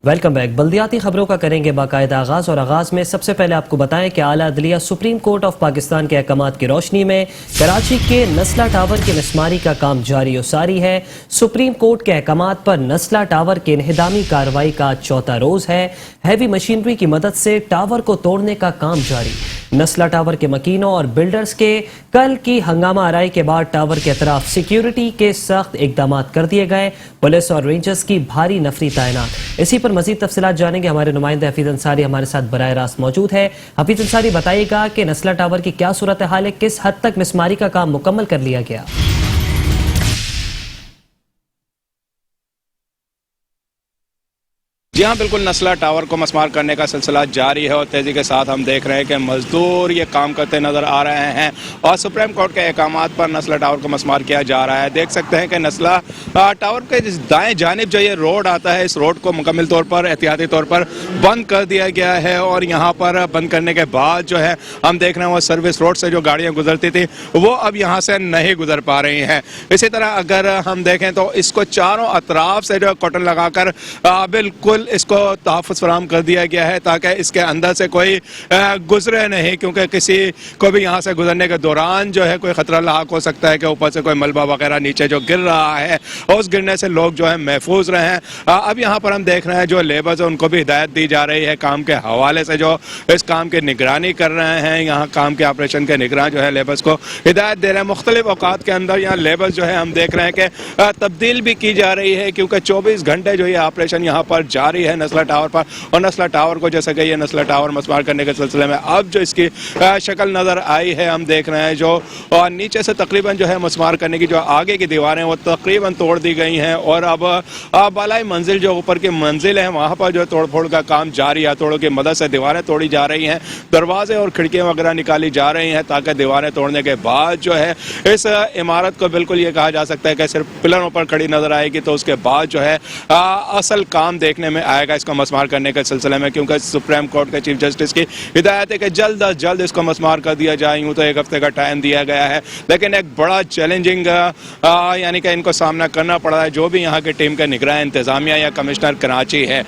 Welcome back. بلدیاتی خبروں کا کریں گے باقاعدہ آغاز، اور آغاز میں سب سے پہلے آپ کو بتائیں کہ اعلیٰ عدلیہ سپریم کورٹ آف پاکستان کے احکامات کی روشنی میں کراچی کے نسلہ ٹاور کی مسماری کا کام جاری و ساری ہے۔ سپریم کورٹ کے احکامات پر نسلہ ٹاور کے انہدامی کارروائی کا چوتھا روز ہے۔ ہیوی مشینری کی مدد سے ٹاور کو توڑنے کا کام جاری۔ نسلہ ٹاور کے مکینوں اور بلڈرز کے کل کی ہنگامہ آرائی کے بعد ٹاور کے اطراف سیکیورٹی کے سخت اقدامات کر دیے گئے۔ پولیس اور رینجرز کی بھاری نفری تعینات۔ اسی پر مزید تفصیلات جانیں گے، ہمارے نمائندہ حفیظ انصاری ہمارے ساتھ براہ راست موجود ہے۔ حفیظ انصاری، بتائیے گا کہ نسلہ ٹاور کی کیا صورتحال ہے، کس حد تک مسماری کا کام مکمل کر لیا گیا؟ جی ہاں، بالکل نسلہ ٹاور کو مسمار کرنے کا سلسلہ جاری ہے اور تیزی کے ساتھ ہم دیکھ رہے ہیں کہ مزدور یہ کام کرتے نظر آ رہے ہیں اور سپریم کورٹ کے احکامات پر نسلہ ٹاور کو مسمار کیا جا رہا ہے۔ دیکھ سکتے ہیں کہ نسلہ ٹاور کے دائیں جانب جو یہ روڈ آتا ہے، اس روڈ کو مکمل طور پر احتیاطی طور پر بند کر دیا گیا ہے اور یہاں پر بند کرنے کے بعد جو ہے ہم دیکھ رہے ہیں وہ سروس روڈ سے جو گاڑیاں گزرتی تھی وہ اب یہاں سے نہیں گزر پا رہی ہیں۔ اسی طرح اگر ہم دیکھیں تو اس کو چاروں اطراف سے جو کاٹن لگا کر بالکل اس کو تحفظ فراہم کر دیا گیا ہے تاکہ اس کے اندر سے کوئی گزرے نہیں، کیونکہ کسی کو بھی یہاں سے گزرنے کے دوران جو ہے کوئی خطرہ لاحق ہو سکتا ہے کہ اوپر سے کوئی ملبہ وغیرہ نیچے جو گر رہا ہے اور اس گرنے سے لوگ جو ہے محفوظ رہیں۔ اب یہاں پر ہم دیکھ رہے ہیں جو لیبرز ہیں ان کو بھی ہدایت دی جا رہی ہے کام کے حوالے سے، جو اس کام کی نگرانی کر رہے ہیں، یہاں کام کے آپریشن کے نگراں جو ہے لیبرز کو ہدایت دے رہے ہیں۔ مختلف اوقات کے اندر یہاں لیبرز جو ہے ہم دیکھ رہے ہیں کہ تبدیل بھی کی جا رہی ہے، کیونکہ 24 گھنٹے جو یہ آپریشن یہاں پر جاری ہے نسلہ ٹاور پر، اور نسلہ ٹاور کو جیسا کہ یہ نسلہ ٹاور مسمار کرنے کے سلسلے میں اب جو اس کی شکل نظر آئی ہے، ہم دیکھ رہے ہیں جو نیچے سے تقریباً جو ہے مسمار کرنے کی جو آگے کی دیواریں وہ تقریباً توڑ دی گئی ہیں اور اب بالائی منزل جو اوپر کی منزل ہے وہاں پر جو توڑ پھوڑ کا کام جاری ہے۔ توڑوں کی مدد سے دیواریں توڑی جا رہی ہیں، دروازے اور کھڑکیاں وغیرہ نکالی جا رہی ہیں تاکہ دیواریں توڑنے کے بعد جو ہے اس عمارت کو بالکل یہ کہا جا سکتا ہے کہ صرف پلروں پر کھڑی نظر آئے گی، تو اس کے بعد جو ہے اصل کام دیکھنے میں آئے گا اس کو مسمار کرنے کے سلسلے میں، کیونکہ سپریم کورٹ کے چیف جسٹس کی ہدایت ہے کہ جلد از جلد اس کو مسمار کر دیا جائے۔ یوں تو 1 ہفتے کا ٹائم دیا گیا ہے، لیکن ایک بڑا چیلنجنگ یعنی کہ ان کو سامنا کرنا پڑا ہے جو بھی یہاں کی ٹیم کے نگراں انتظامیہ یا کمشنر کراچی ہے۔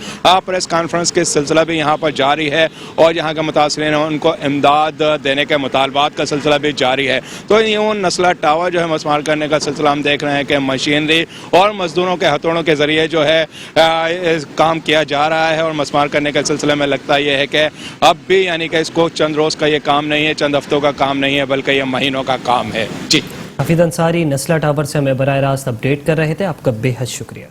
پریس کانفرنس کے سلسلہ بھی یہاں پر جاری ہے اور یہاں کے متاثرین ہیں ان کو امداد دینے کے مطالبات کا سلسلہ بھی جاری ہے۔ تو یوں نسلہ ٹاور جو ہے مسمار کرنے کا سلسلہ ہم دیکھ رہے ہیں کہ مشینری اور مزدوروں کے ہتھوڑوں کے ذریعے جو ہے کام کیا جا رہا ہے اور مسمار کرنے کے سلسلے میں لگتا یہ ہے کہ اب بھی یعنی کہ اس کو چند روز کا یہ کام نہیں ہے، چند ہفتوں کا کام نہیں ہے، بلکہ یہ مہینوں کا کام ہے۔ جی حفیظ انصاری نسلہ ٹاور سے ہمیں براہ راست اپڈیٹ کر رہے تھے، آپ کا بے حد شکریہ۔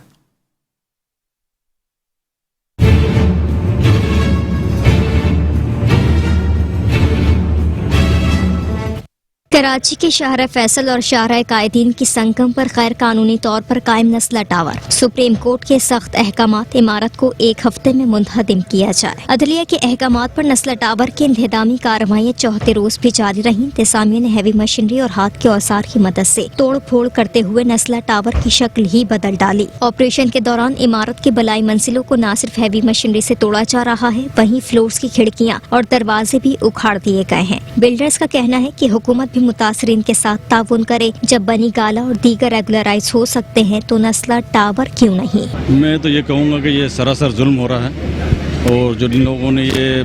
کراچی کے شاہراہ فیصل اور شاہراہ قائدین کی سنگم پر غیر قانونی طور پر قائم نسلہ ٹاور، سپریم کورٹ کے سخت احکامات، عمارت کو 1 ہفتے میں منہدم کیا جائے۔ عدلیہ کے احکامات پر نسلہ ٹاور کی انہدامی کارروائیاں چوتھے روز بھی جاری رہیں۔ انتظامیہ نے ہیوی مشینری اور ہاتھ کے اوزار کی مدد سے توڑ پھوڑ کرتے ہوئے نسلہ ٹاور کی شکل ہی بدل ڈالی۔ آپریشن کے دوران عمارت کے بلائی منزلوں کو نہ صرف ہیوی مشینری سے توڑا جا رہا ہے، وہیں فلورز کی کھڑکیاں اور دروازے بھی اکھاڑ دیے گئے ہیں۔ بلڈرز کا کہنا ہے کہ حکومت بھی متاثرین کے ساتھ تعاون کرے، جب بنی گالا اور دیگر ریگولرائز ہو سکتے ہیں تو نسلہ ٹاور کیوں نہیں؟ میں تو یہ کہوں گا کہ یہ سراسر ظلم ہو رہا ہے، اور جو جن لوگوں نے یہ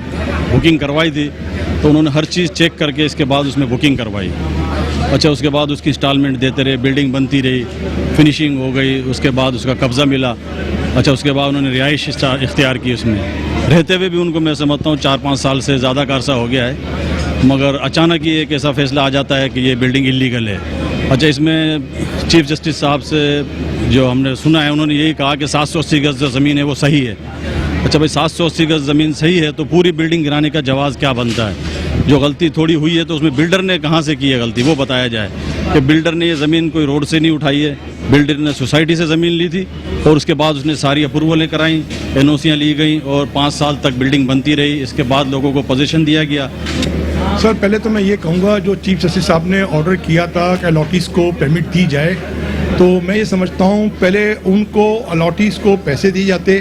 بکنگ کروائی تھی تو انہوں نے ہر چیز چیک کر کے اس کے بعد اس میں بکنگ کروائی۔ اچھا، اس کے بعد اس کی انسٹالمنٹ دیتے رہے، بلڈنگ بنتی رہی، فنیشنگ ہو گئی، اس کے بعد اس کا قبضہ ملا۔ اچھا، اس کے بعد انہوں نے رہائش اختیار کی، اس میں رہتے ہوئے بھی ان کو میں سمجھتا ہوں 4-5 سال سے زیادہ کا عرصہ ہو گیا ہے، مگر اچانک ہی ایک ایسا فیصلہ آ جاتا ہے کہ یہ بلڈنگ انلیگل ہے۔ اچھا، اس میں چیف جسٹس صاحب سے جو ہم نے سنا ہے انہوں نے یہی کہا کہ 780 گز جو زمین ہے وہ صحیح ہے۔ اچھا بھائی، 780 گز زمین صحیح ہے تو پوری بلڈنگ گرانے کا جواز کیا بنتا ہے؟ جو غلطی تھوڑی ہوئی ہے تو اس میں بلڈر نے کہاں سے کی ہے غلطی، وہ بتایا جائے کہ بلڈر نے یہ زمین کوئی روڈ سے نہیں اٹھائی ہے، بلڈر نے سوسائٹی سے زمین لی تھی اور اس کے بعد اس نے ساری اپروولیں کرائیں، NOCیاں لی گئیں اور 5 سال تک بلڈنگ بنتی رہی۔ اس کے بعد لوگوں کو پوزیشن دیا گیا۔ سر، پہلے تو میں یہ کہوں گا جو چیف جسٹس صاحب نے آرڈر کیا تھا کہ الاٹیز کو پرمٹ دی جائے، تو میں یہ سمجھتا ہوں پہلے ان کو الاٹیز کو پیسے دیے جاتے،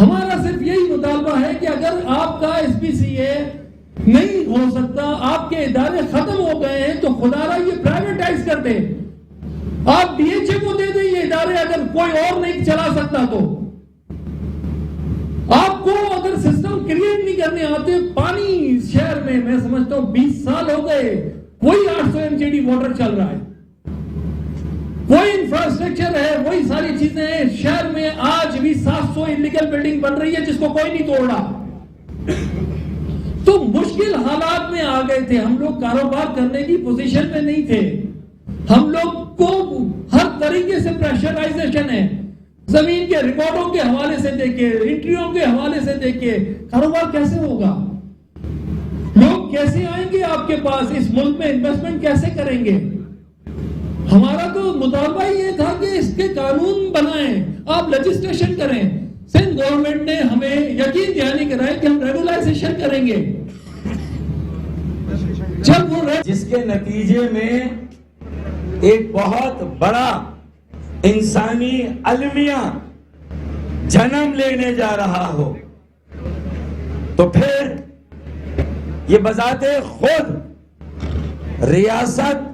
ہمارا صرف یہی مطالبہ ہے کہ اگر آپ کا SPCA نہیں ہو سکتا, آپ کے ادارے ختم ہو گئے ہیں, تو خدا را یہ پرائیویٹائز کر دیں, آپ DHA کو دے دیں یہ ادارے, اگر کوئی اور نہیں چلا سکتا تو. آپ کو اگر سسٹم کریٹ نہیں کرنے آتے, پانی شہر میں سمجھتا ہوں 20 سال ہو گئے, وہی 800 MGD واٹر چل رہا ہے, وہی انفراسٹرکچر ہے, وہی ساری چیزیں ہیں. شہر میں آج بھی 700 انلیگل بلڈنگ بن رہی ہے جس کو کوئی نہیں توڑ رہا. تو مشکل حالات میں آ گئے تھے, ہم لوگ کاروبار کرنے کی پوزیشن میں نہیں تھے, ہم لوگ کو ہر طریقے سے پریشرائزیشن ہے, زمین کے ریکارڈوں کے حوالے سے دیکھیں, انٹریوں کے حوالے سے دیکھیں, کاروبار کیسے ہوگا, لوگ کیسے آئیں گے آپ کے پاس, اس ملک میں انویسٹمنٹ کیسے کریں گے. ہمارا تو مطالبہ یہ تھا کہ اس کے قانون بنائیں, آپ لیجسلیشن کریں. سندھ گورنمنٹ نے ہمیں یقین دہانی کرائی کہ ہم ریگولائزیشن کریں گے. جب وہ جس کے نتیجے میں ایک بہت بڑا انسانی المیہ جنم لینے جا رہا ہو, تو پھر یہ بذات خود ریاست,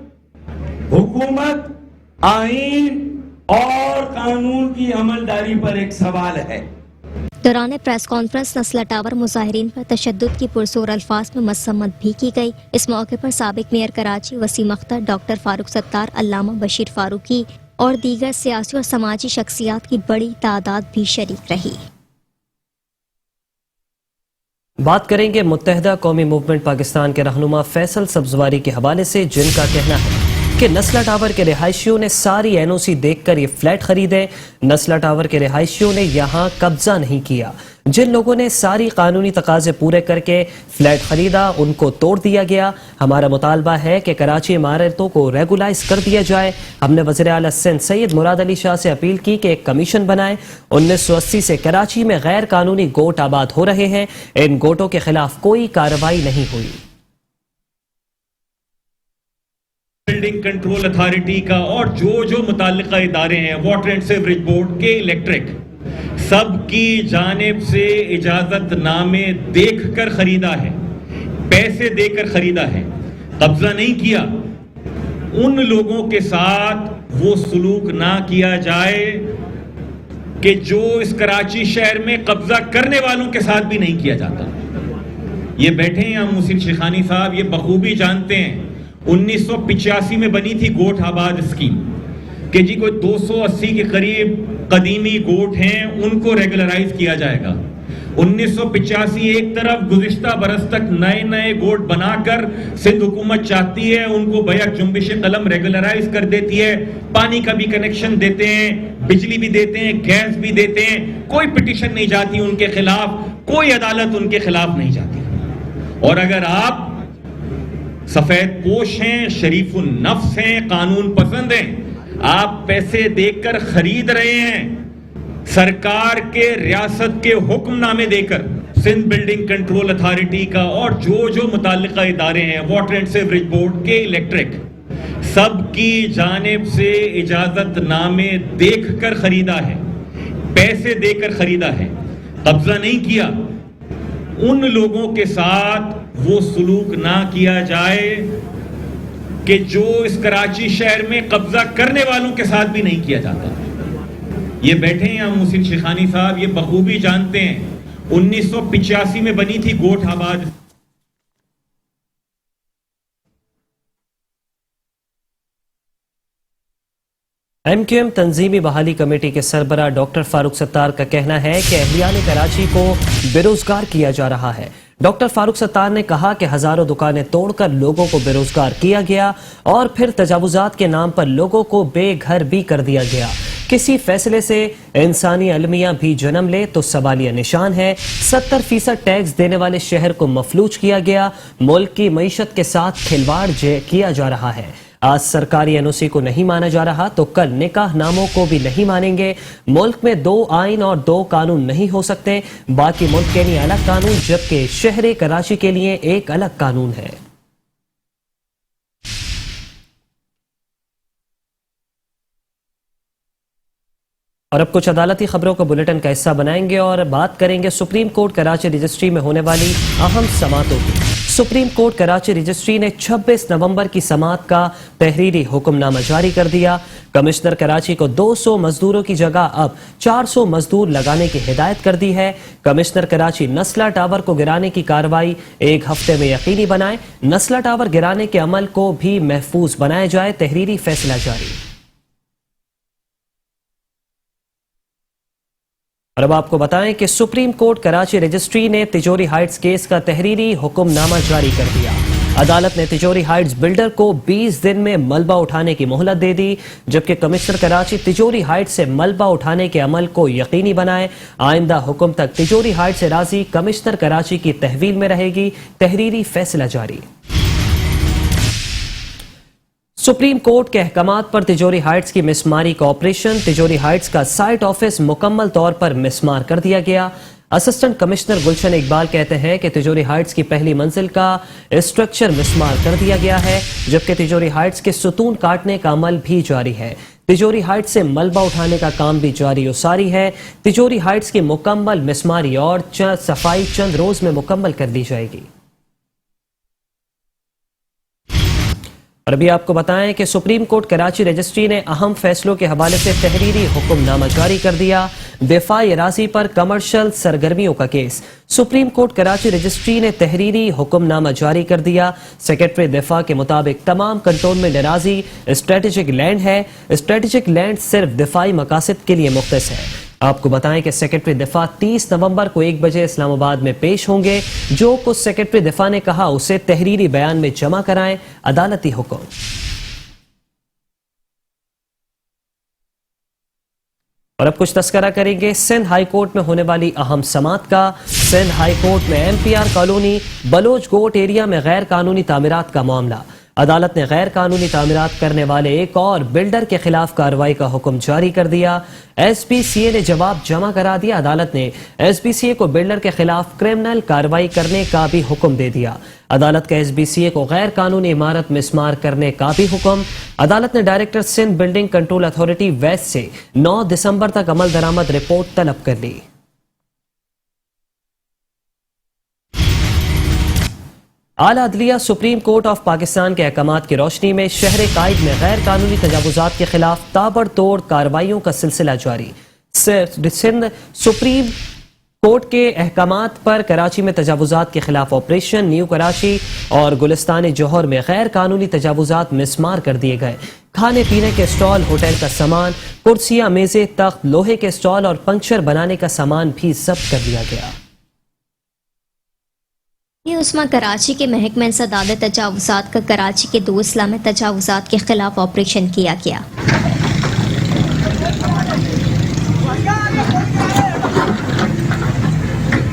حکومت, آئین اور قانون کی عملداری پر ایک سوال ہے. دوران پریس کانفرنس نسلہ ٹاور مظاہرین پر تشدد کی پرزور الفاظ میں مذمت بھی کی گئی. اس موقع پر سابق میئر کراچی وسیم اختر, ڈاکٹر فاروق ستار, علامہ بشیر فاروقی اور دیگر سیاسی اور سماجی شخصیات کی بڑی تعداد بھی شریک رہی. بات کریں گے متحدہ قومی موومنٹ پاکستان کے رہنما فیصل سبزواری کے حوالے سے, جن کا کہنا ہے کہ نسلہ ٹاور کے رہائشیوں نے ساری NOC دیکھ کر یہ فلیٹ خریدے. نسلہ ٹاور کے رہائشیوں نے یہاں قبضہ نہیں کیا. جن لوگوں نے ساری قانونی تقاضے پورے کر کے فلیٹ خریدا ان کو توڑ دیا گیا. ہمارا مطالبہ ہے کہ کراچی عمارتوں کو ریگولائز کر دیا جائے. ہم نے وزیر اعلیٰ سندھ سید مراد علی شاہ سے اپیل کی کہ ایک کمیشن بنائے. 1980 سے کراچی میں غیر قانونی گوٹ آباد ہو رہے ہیں, ان گوٹوں کے خلاف کوئی کارروائی نہیں ہوئی. بلڈنگ کنٹرول اتھارٹی کا اور جو متعلقہ ادارے ہیں, واٹر اینڈ سیوریج بورڈ کے, الیکٹرک, سب کی جانب سے اجازت نامے دیکھ کر خریدا ہے, پیسے دے کر خریدا ہے, قبضہ نہیں کیا. ان لوگوں کے ساتھ وہ سلوک نہ کیا جائے کہ جو اس کراچی شہر میں قبضہ کرنے والوں کے ساتھ بھی نہیں کیا جاتا. یہ بیٹھے ہیں محسن شیخانی صاحب, یہ بخوبی جانتے ہیں 1985 میں بنی تھی گوٹ آباد اسکیم کہ جی کوئی 280 کے قریب قدیمی گوٹ ہیں, ان کو ریگولرائز کیا جائے گا. 1985 ایک طرف گزشتہ برس تک نئے گوٹ بنا کر سندھ حکومت چاہتی ہے ان کو بیک جنبش قلم ریگولرائز کر دیتی ہے, پانی کا بھی کنیکشن دیتے ہیں, بجلی بھی دیتے ہیں, گیس بھی دیتے ہیں, کوئی پٹیشن نہیں جاتی ان کے خلاف, کوئی عدالت ان کے خلاف نہیں جاتی. اور اگر آپ سفید پوش ہیں, شریف النفس ہیں, قانون پسند ہیں, آپ پیسے دے کر خرید رہے ہیں, سرکار کے ریاست کے حکم نامے دے کر, سندھ بلڈنگ کنٹرول اتھارٹی کا اور جو متعلقہ ادارے ہیں, واٹر اینڈ سیوریج بورڈ کے, الیکٹرک, سب کی جانب سے اجازت نامے دیکھ کر خریدا ہے, پیسے دے کر خریدا ہے, قبضہ نہیں کیا. ان لوگوں کے ساتھ وہ سلوک نہ کیا جائے کہ جو اس کراچی شہر میں قبضہ کرنے والوں کے ساتھ بھی نہیں کیا جاتا. یہ بیٹھے ہیں محسن شیخانی صاحب, یہ بخوبی جانتے ہیں 1985 میں بنی تھی گوٹ آباد. MQM تنظیمی بحالی کمیٹی کے سربراہ ڈاکٹر فاروق ستار کا کہنا ہے کہ اہلیان کراچی کو بے روزگار کیا جا رہا ہے. ڈاکٹر فاروق ستار نے کہا کہ ہزاروں دکانیں توڑ کر لوگوں کو بے روزگار کیا گیا اور پھر تجاوزات کے نام پر لوگوں کو بے گھر بھی کر دیا گیا. کسی فیصلے سے انسانی المیہ بھی جنم لے تو سوالیہ نشان ہے. 70% ٹیکس دینے والے شہر کو مفلوج کیا گیا. ملک کی معیشت کے ساتھ کھلواڑ کیا جا رہا ہے. آج سرکاری NOC کو نہیں مانا جا رہا تو کل نکاح ناموں کو بھی نہیں مانیں گے. ملک میں 2 آئین اور 2 قانون نہیں ہو سکتے. باقی ملک کے لیے الگ قانون جبکہ شہر کراچی کے لیے ایک الگ قانون ہے. اور اب کچھ عدالتی خبروں کو بلیٹن کا حصہ بنائیں گے اور بات کریں گے سپریم کورٹ کراچی رجسٹری میں ہونے والی اہم سماعتوں کی۔ سپریم کورٹ کراچی رجسٹری نے 26 نومبر کی سماعت کا تحریری حکم نامہ جاری کر دیا۔ کمشنر کراچی کو 200 مزدوروں کی جگہ اب 400 مزدور لگانے کی ہدایت کر دی ہے۔ کمشنر کراچی نسلہ ٹاور کو گرانے کی کارروائی 1 ہفتے میں یقینی بنائے، نسلہ ٹاور گرانے کے عمل کو بھی محفوظ بنایا جائے، تحریری فیصلہ جاری۔ اور اب آپ کو بتائیں کہ سپریم کورٹ کراچی رجسٹری نے تجوری ہائٹس کیس کا تحریری حکم نامہ جاری کر دیا۔ عدالت نے تجوری ہائٹس بلڈر کو 20 دن میں ملبہ اٹھانے کی مہلت دے دی، جبکہ کمشنر کراچی تجوری ہائٹس سے ملبہ اٹھانے کے عمل کو یقینی بنائے۔ آئندہ حکم تک تجوری ہائٹس اراضی کمشنر کراچی کی تحویل میں رہے گی، تحریری فیصلہ جاری۔ سپریم کورٹ کے احکامات پر تجوری ہائٹس کی مسماری کا آپریشن، تجوری ہائٹس کا سائٹ آفس مکمل طور پر مسمار کر دیا گیا۔ اسسٹنٹ کمشنر گلشن اقبال کہتے ہیں کہ تجوری ہائٹس کی پہلی منزل کا اسٹرکچر مسمار کر دیا گیا ہے، جبکہ تجوری ہائٹس کے ستون کاٹنے کا عمل بھی جاری ہے۔ تجوری ہائٹس سے ملبہ اٹھانے کا کام بھی جاری و ساری ہے۔ تجوری ہائٹس کی مکمل مسماری اور صفائی چند روز میں مکمل کر لی جائے گی۔ اور ابھی آپ کو بتائیں کہ سپریم کورٹ کراچی رجسٹری نے اہم فیصلوں کے حوالے سے تحریری حکم نامہ جاری کر دیا۔ دفاعی اراضی پر کمرشل سرگرمیوں کا case, supreme court Karachi registry نے تحریری حکم نامہ جاری کر دیا۔ سیکرٹری دفاع کے مطابق تمام کنٹونمنٹ اراضی اسٹریٹجک لینڈ ہے۔ اسٹریٹجک لینڈ صرف دفاعی مقاصد کے لیے مختص ہے۔ آپ کو بتائیں کہ سیکرٹری دفاع 30 نومبر کو 1 بجے اسلام آباد میں پیش ہوں گے۔ جو کچھ سیکرٹری دفاع نے کہا اسے تحریری بیان میں جمع کرائیں، عدالتی حکم۔ اور اب کچھ تذکرہ کریں گے سندھ ہائی کورٹ میں ہونے والی اہم سماعت کا۔ سندھ ہائی کورٹ میں MPR کالونی بلوچ گوٹ ایریا میں غیر قانونی تعمیرات کا معاملہ۔ عدالت نے غیر قانونی تعمیرات کرنے والے ایک اور بلڈر کے خلاف کارروائی کا حکم جاری کر دیا۔ SPCA نے جواب جمع کرا دیا۔ عدالت نے SPCA کو بلڈر کے خلاف کرمنل کارروائی کرنے کا بھی حکم دے دیا۔ عدالت کا SPCA کو غیر قانونی عمارت مسمار کرنے کا بھی حکم۔ عدالت نے director Sindh building control authority west سے 9 دسمبر تک عمل درآمد رپورٹ طلب کر لی۔ اعلیٰ عدلیہ سپریم کورٹ آف پاکستان کے احکامات کی روشنی میں شہر قائد میں غیر قانونی تجاوزات کے خلاف تابڑ توڑ کارروائیوں کا سلسلہ جاری۔ سندھ سپریم کورٹ کے احکامات پر کراچی میں تجاوزات کے خلاف آپریشن، نیو کراچی اور گلستان جوہر میں غیر قانونی تجاوزات مسمار کر دیے گئے۔ کھانے پینے کے اسٹال، ہوٹل کا سامان، کرسیاں، میزیں، تخت، لوہے کے اسٹال اور پنکچر بنانے کا سامان بھی ضبط کر لیا گیا۔ یہ عثمہ کراچی کے محکمہ انسداد تجاوزات کا کراچی کے 2 اضلاع میں تجاوزات کے خلاف آپریشن کیا گیا۔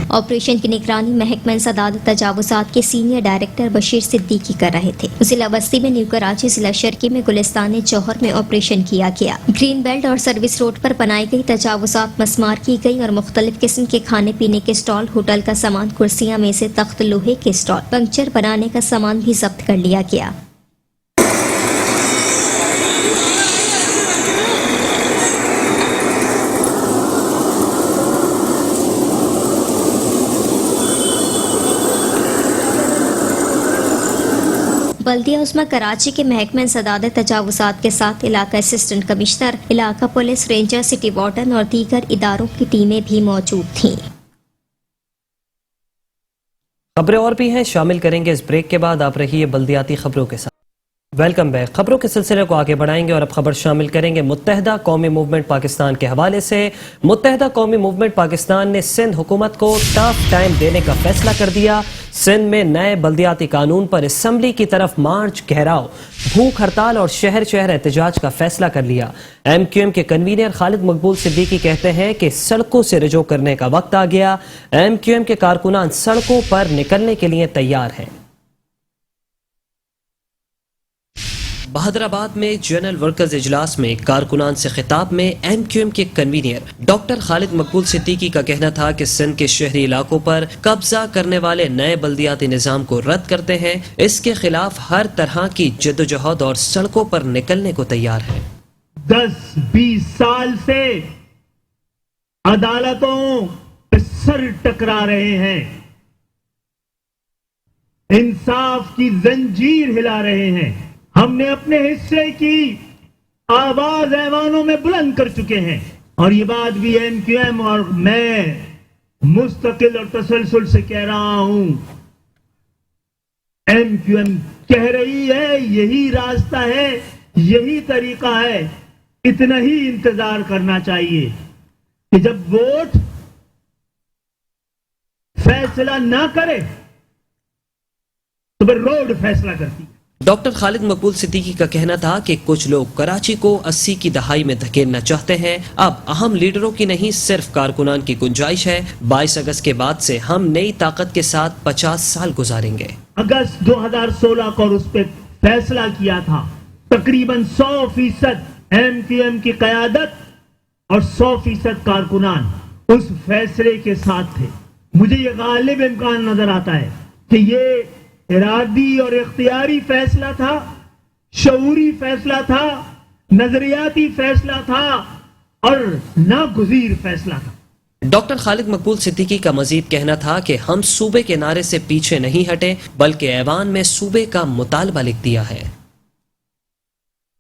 آپریشن کی نگرانی محکمہ انسداد تجاوزات کے سینئر ڈائریکٹر بشیر صدیقی کر رہے تھے۔ ضلع وسطی میں نیو کراچی، ضلع شرقی میں گلستان جوہر میں آپریشن کیا گیا۔ گرین بیلٹ اور سروس روڈ پر بنائی گئی تجاوزات مسمار کی گئی اور مختلف قسم کے کھانے پینے کے اسٹال، ہوٹل کا سامان، کرسیاں، میزیں، تخت، لوہے کے اسٹال، پنکچر بنانے کا سامان بھی ضبط کر لیا گیا۔ بلدیہ عظمی کراچی کے محکمہ انسداد تجاوزات کے ساتھ علاقہ اسسٹنٹ کمشنر، علاقہ پولیس، رینجر، سٹی وارڈن اور دیگر اداروں کی ٹیمیں بھی موجود تھیں۔ خبریں اور بھی ہیں، شامل کریں گے اس بریک کے بعد۔ آپ رہیے بلدیاتی خبروں کے ساتھ۔ Welcome back. خبروں کے سلسلے کو آگے بڑھائیں گے اور اب خبر شامل کریں گے متحدہ قومی موومنٹ پاکستان کے حوالے سے۔ متحدہ قومی موومنٹ پاکستان نے سندھ حکومت کو ٹف ٹائم دینے کا فیصلہ کر دیا۔ سندھ میں نئے بلدیاتی قانون پر اسمبلی کی طرف مارچ، گھیراؤ، بھوک ہڑتال اور شہر شہر احتجاج کا فیصلہ کر لیا۔ MQM کے کنوینر خالد مقبول صدیقی کہتے ہیں کہ سڑکوں سے رجوع کرنے کا وقت آ گیا۔ MQM کے کارکنان سڑکوں پر نکلنے کے لیے تیار ہیں۔ بہادرآباد میں جنرل ورکرز اجلاس میں کارکنان سے خطاب میں MQM کے کنوینر ڈاکٹر خالد مقبول صدیقی کا کہنا تھا کہ سندھ کے شہری علاقوں پر قبضہ کرنے والے نئے بلدیاتی نظام کو رد کرتے ہیں، اس کے خلاف ہر طرح کی جدوجہد اور سڑکوں پر نکلنے کو تیار ہے۔ 10-20 سال سے عدالتوں پہ سر ٹکرا رہے ہیں، انصاف کی زنجیر ہلا رہے ہیں. ہم نے اپنے حصے کی آواز ایوانوں میں بلند کر چکے ہیں، اور یہ بات بھی ایم کیو ایم اور میں مستقل اور تسلسل سے کہہ رہا ہوں. ایم کیو ایم کہہ رہی ہے یہی راستہ ہے، یہی طریقہ ہے. اتنا ہی انتظار کرنا چاہیے کہ جب ووٹ فیصلہ نہ کرے تو پھر روڈ فیصلہ کرتی ہے. ڈاکٹر خالد مقبول صدیقی کا کہنا تھا کہ کچھ لوگ کراچی کو 80 کی دہائی میں دھکیلنا چاہتے ہیں. اب اہم لیڈروں کی نہیں صرف کارکنان کی گنجائش ہے. 22 اگست کے بعد سے ہم نئی طاقت کے ساتھ 50 سال گزاریں گے. اگست 2016 کو اس پہ فیصلہ کیا تھا. تقریباً 100% ایم کیو ایم کی قیادت اور 100% کارکنان اس فیصلے کے ساتھ تھے. مجھے یہ غالب امکان نظر آتا ہے کہ یہ ارادی اور اختیاری فیصلہ تھا، شعوری فیصلہ تھا، نظریاتی فیصلہ تھا اور ناگزیر فیصلہ تھا. ڈاکٹر خالد مقبول صدیقی کا مزید کہنا تھا کہ ہم صوبے کے نعرے سے پیچھے نہیں ہٹے بلکہ ایوان میں صوبے کا مطالبہ لکھ دیا ہے.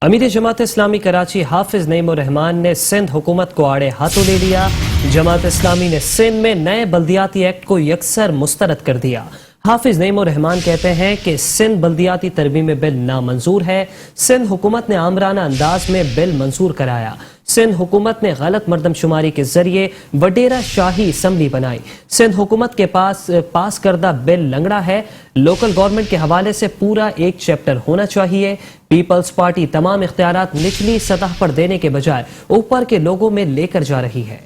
امیر جماعت اسلامی کراچی حافظ نعیم الرحمان نے سندھ حکومت کو آڑے ہاتھوں لے لیا. جماعت اسلامی نے سندھ میں نئے بلدیاتی ایکٹ کو یکسر مسترد کر دیا. حافظ نعیم الرحمان کہتے ہیں کہ سندھ بلدیاتی ترمیمی بل نامنظور ہے. سندھ حکومت نے آمرانہ انداز میں بل منظور کرایا. سندھ حکومت نے غلط مردم شماری کے ذریعے وڈیرہ شاہی اسمبلی بنائی. سندھ حکومت کے پاس کردہ بل لنگڑا ہے. لوکل گورنمنٹ کے حوالے سے پورا ایک چیپٹر ہونا چاہیے. پیپلز پارٹی تمام اختیارات نچلی سطح پر دینے کے بجائے اوپر کے لوگوں میں لے کر جا رہی ہے.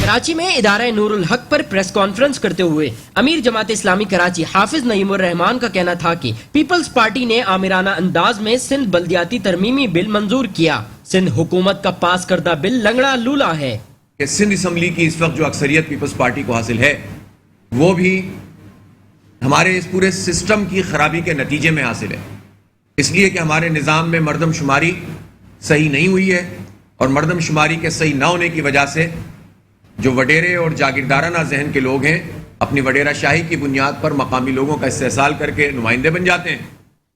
کراچی میں ادارہ نور الحق پر پریس کانفرنس کرتے ہوئے امیر جماعت اسلامی کراچی حافظ نعیم الرحمان کا کہنا تھا کہ پیپلز پارٹی نے آمرانہ انداز میں سندھ بلدیاتی ترمیمی بل منظور کیا. سندھ حکومت کا پاس کردہ بل لنگڑا لولا ہے. کہ سندھ اسمبلی کی اس وقت جو اکثریت پیپلز پارٹی کو حاصل ہے وہ بھی ہمارے اس پورے سسٹم کی خرابی کے نتیجے میں حاصل ہے. اس لیے کہ ہمارے نظام میں مردم شماری صحیح نہیں ہوئی ہے اور مردم شماری کے صحیح نہ ہونے کی وجہ سے جو وڈیرے اور جاگیردارانہ ذہن کے لوگ ہیں اپنی وڈیرہ شاہی کی بنیاد پر مقامی لوگوں کا استحصال کر کے نمائندے بن جاتے ہیں.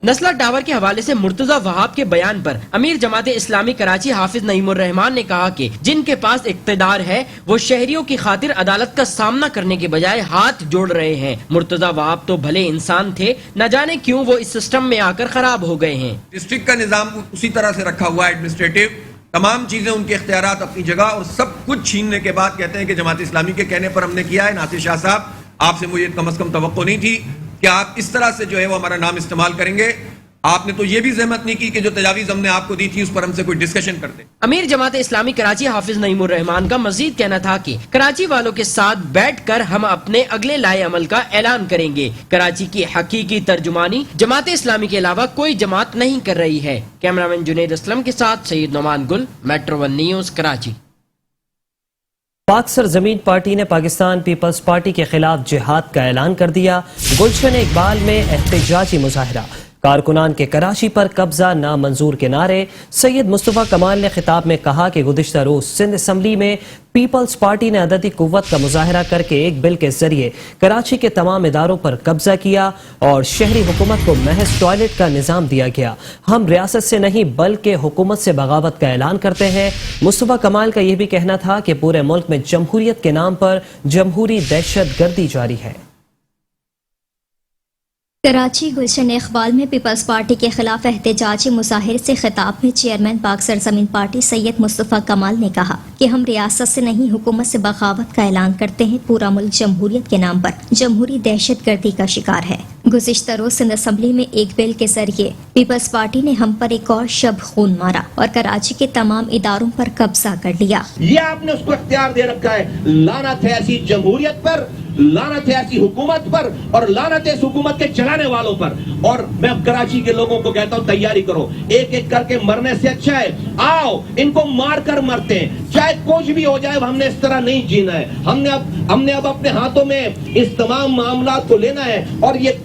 نسلہ ٹاور کے حوالے سے مرتضی وہاب کے بیان پر امیر جماعت اسلامی کراچی حافظ نعیم الرحمان نے کہا کہ جن کے پاس اقتدار ہے وہ شہریوں کی خاطر عدالت کا سامنا کرنے کے بجائے ہاتھ جوڑ رہے ہیں. مرتضی وہاب تو بھلے انسان تھے، نہ جانے کیوں وہ اس سسٹم میں آ کر خراب ہو گئے ہیں. ڈسٹرکٹ کا نظام اسی طرح سے رکھا ہوا ہے، ایڈمنسٹریٹو تمام چیزیں ان کے اختیارات اپنی جگہ، اور سب کچھ چھیننے کے بعد کہتے ہیں کہ جماعت اسلامی کے کہنے پر ہم نے کیا ہے. ناصر شاہ صاحب، آپ سے مجھے کم از کم توقع نہیں تھی کہ آپ اس طرح سے جو ہے وہ ہمارا نام استعمال کریں گے. آپ نے تو یہ بھی زحمت نہیں کی کہ جو تجاویز ہم نے آپ کو دی تھی اس پر ہم سے کوئی ڈسکشن کرتے. امیر جماعت اسلامی کراچی حافظ نعیم الرحمان کا مزید کہنا تھا کہ کراچی والوں کے ساتھ بیٹھ کر ہم اپنے اگلے لائے عمل کا اعلان کریں گے. کراچی کی حقیقی ترجمانی جماعت اسلامی کے علاوہ کوئی جماعت نہیں کر رہی ہے. کیمرامین جنید اسلم کے ساتھ سید نعمان گل، میٹرو ون نیوز کراچی. پاک سرزمین پارٹی نے پاکستان پیپلز پارٹی کے خلاف جہاد کا اعلان کر دیا. گلشن اقبال میں احتجاجی مظاہرہ. کارکنان کے کراچی پر قبضہ نامنظور کے نعرے. سید مصطفیٰ کمال نے خطاب میں کہا کہ گزشتہ روز سندھ اسمبلی میں پیپلز پارٹی نے عددی قوت کا مظاہرہ کر کے ایک بل کے ذریعے کراچی کے تمام اداروں پر قبضہ کیا اور شہری حکومت کو محض ٹوائلٹ کا نظام دیا گیا. ہم ریاست سے نہیں بلکہ حکومت سے بغاوت کا اعلان کرتے ہیں. مصطفیٰ کمال کا یہ بھی کہنا تھا کہ پورے ملک میں جمہوریت کے نام پر جمہوری دہشت گردی جاری ہے. کراچی گلشن اقبال میں پیپلز پارٹی کے خلاف احتجاجی مظاہرے سے خطاب میں چیئرمین پاک سرزمین پارٹی سید مصطفیٰ کمال نے کہا کہ ہم ریاست سے نہیں حکومت سے بغاوت کا اعلان کرتے ہیں. پورا ملک جمہوریت کے نام پر جمہوری دہشت گردی کا شکار ہے. گزشتہ روز سندھ اسمبلی میں ایک بل کے ذریعے پیپلز پارٹی نے ہم پر ایک اور شب خون مارا اور کراچی کے تمام اداروں پر قبضہ کر لیا. یہ آپ نے اس کو اختیار دے رکھا ہے. لعنت ہے ایسی جمہوریت پر، لعنت ہے ایسی حکومت پر اور لعنت ہے اس حکومت کے چلانے والوں پر. اور میں کراچی کے لوگوں کو کہتا ہوں تیاری کرو، ایک ایک کر کے مرنے سے اچھا ہے آؤ ان کو مار کر مرتے ہیں. چاہے کچھ بھی ہو جائے ہم نے اس طرح نہیں جینا ہے. ہم نے اب اپنے ہاتھوں میں اس تمام معاملات کو لینا ہے. اور یہ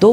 2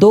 2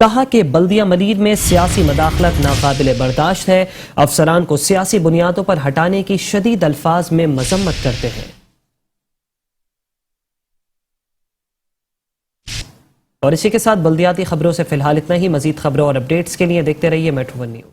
کہا کہ بلدیہ ملیر میں سیاسی مداخلت ناقابل برداشت ہے، افسران کو سیاسی بنیادوں پر ہٹانے کی شدید الفاظ میں مذمت کرتے ہیں۔ اور اسی کے ساتھ بلدیاتی خبروں سے فی الحال اتنا ہی۔ مزید خبروں اور اپڈیٹس کے لیے دیکھتے رہیے میٹرو ون نیوز۔